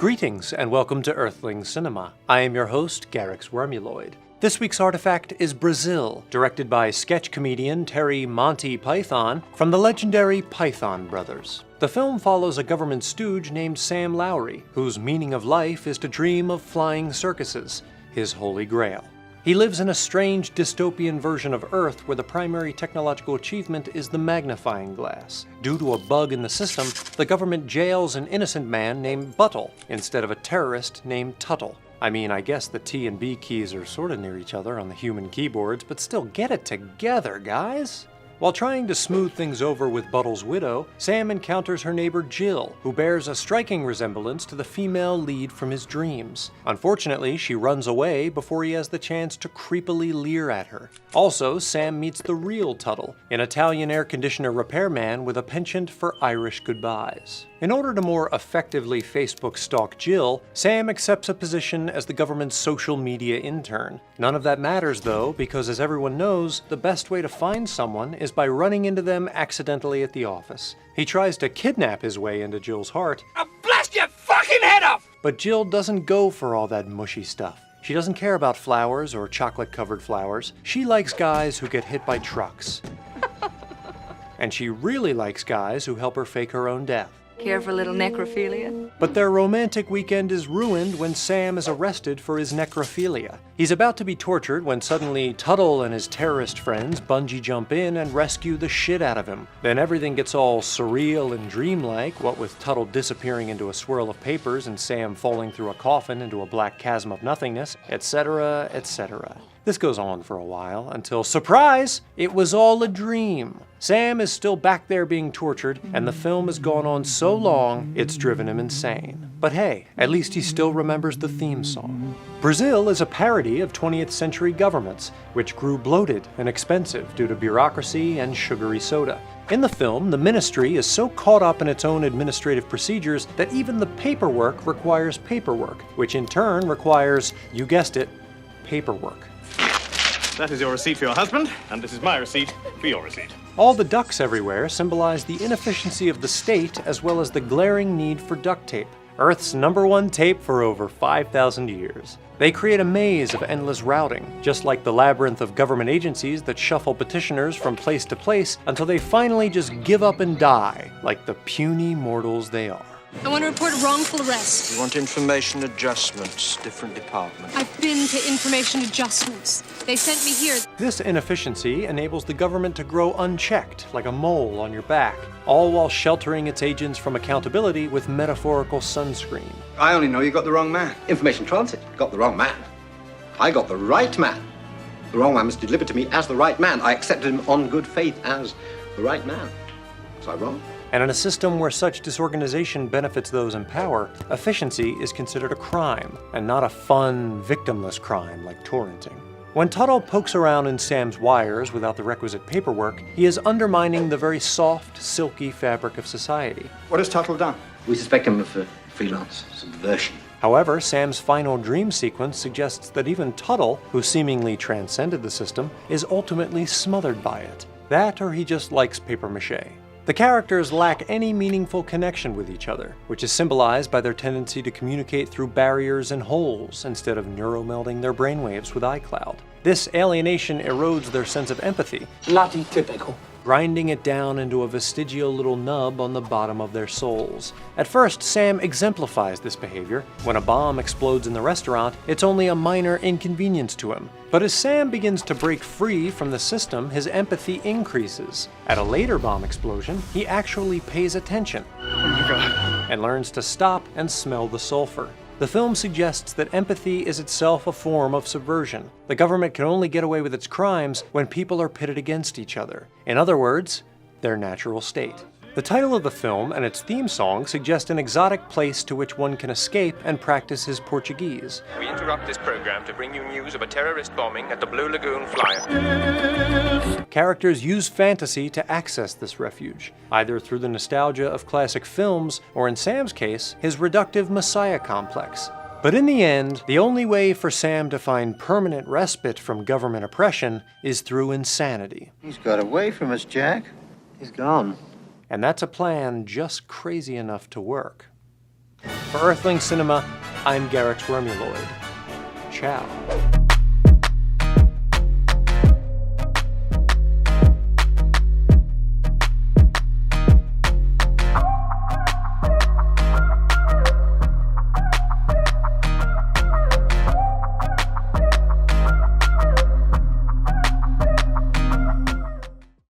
Greetings and welcome to Earthling Cinema. I am your host, Garyx Wormuloid. This week's artifact is Brazil, directed by sketch comedian Terry Monty Python from the legendary Python Brothers. The film follows a government stooge named Sam Lowry, whose meaning of life is to dream of flying circuses, his holy grail. He lives in a strange dystopian version of Earth where the primary technological achievement is the magnifying glass. Due to a bug in the system, the government jails an innocent man named Buttle instead of a terrorist named Tuttle. I mean, I guess the T and B keys are sorta near each other on the human keyboards, but still get it together, guys! While trying to smooth things over with Buttle's widow, Sam encounters her neighbor Jill, who bears a striking resemblance to the female lead from his dreams. Unfortunately, she runs away before he has the chance to creepily leer at her. Also, Sam meets the real Tuttle, an Italian air conditioner repairman with a penchant for Irish goodbyes. In order to more effectively Facebook stalk Jill, Sam accepts a position as the government's social media intern. None of that matters though, because as everyone knows, the best way to find someone is by running into them accidentally at the office. He tries to kidnap his way into Jill's heart. I'll blast your fucking head off! But Jill doesn't go for all that mushy stuff. She doesn't care about flowers or chocolate-covered flowers. She likes guys who get hit by trucks. And she really likes guys who help her fake her own death. Care for a little necrophilia? But their romantic weekend is ruined when Sam is arrested for his necrophilia. He's about to be tortured when suddenly Tuttle and his terrorist friends bungee jump in and rescue the shit out of him. Then everything gets all surreal and dreamlike, what with Tuttle disappearing into a swirl of papers and Sam falling through a coffin into a black chasm of nothingness, etc., etc. This goes on for a while until, surprise, it was all a dream. Sam is still back there being tortured, and the film has gone on so long, it's driven him insane. But hey, at least he still remembers the theme song. Brazil is a parody of 20th century governments, which grew bloated and expensive due to bureaucracy and sugary soda. In the film, the ministry is so caught up in its own administrative procedures that even the paperwork requires paperwork, which in turn requires, you guessed it, paperwork. That is your receipt for your husband, and this is my receipt for your receipt. All the ducks everywhere symbolize the inefficiency of the state as well as the glaring need for duct tape, Earth's #1 tape for over 5,000 years. They create a maze of endless routing, just like the labyrinth of government agencies that shuffle petitioners from place to place until they finally just give up and die, like the puny mortals they are. I want to report a wrongful arrest. We want information adjustments, different department. I've been to information adjustments. They sent me here. This inefficiency enables the government to grow unchecked, like a mole on your back, all while sheltering its agents from accountability with metaphorical sunscreen. I only know you got the wrong man. Information transit, got the wrong man. I got the right man. The wrong man was delivered to me as the right man. I accepted him on good faith as the right man. Was I wrong? And in a system where such disorganization benefits those in power, efficiency is considered a crime, and not a fun, victimless crime like torrenting. When Tuttle pokes around in Sam's wires without the requisite paperwork, he is undermining the very soft, silky fabric of society. What has Tuttle done? We suspect him of freelance subversion. However, Sam's final dream sequence suggests that even Tuttle, who seemingly transcended the system, is ultimately smothered by it. That or he just likes papier-mâché. The characters lack any meaningful connection with each other, which is symbolized by their tendency to communicate through barriers and holes instead of neuromelding their brainwaves with iCloud. This alienation erodes their sense of empathy, Bloody typical. grinding it down into a vestigial little nub on the bottom of their souls. At first, Sam exemplifies this behavior. When a bomb explodes in the restaurant, it's only a minor inconvenience to him. But as Sam begins to break free from the system, his empathy increases. At a later bomb explosion, he actually pays attention. Oh my God. And learns to stop and smell the sulfur. The film suggests that empathy is itself a form of subversion. The government can only get away with its crimes when people are pitted against each other. In other words, their natural state. The title of the film and its theme song suggest an exotic place to which one can escape and practice his Portuguese. We interrupt this program to bring you news of a terrorist bombing at the Blue Lagoon Flyer. Characters use fantasy to access this refuge, either through the nostalgia of classic films, or in Sam's case, his reductive messiah complex. But in the end, the only way for Sam to find permanent respite from government oppression is through insanity. He's got away from us, Jack. He's gone. And that's a plan just crazy enough to work. For Earthling Cinema, I'm Garyx Wormuloid. Ciao.